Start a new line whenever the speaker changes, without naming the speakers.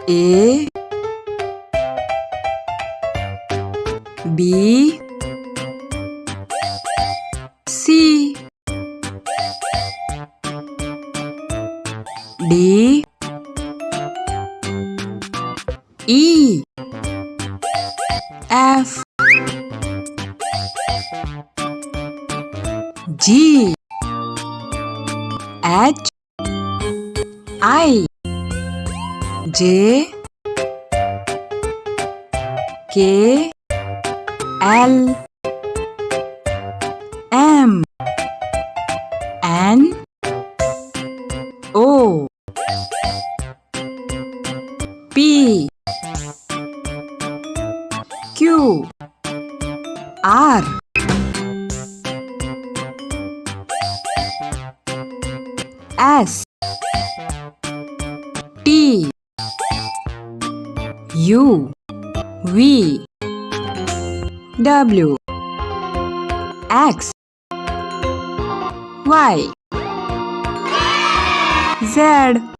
A B C D E F G H I J K L M N O P Q R S T U V W X Y Z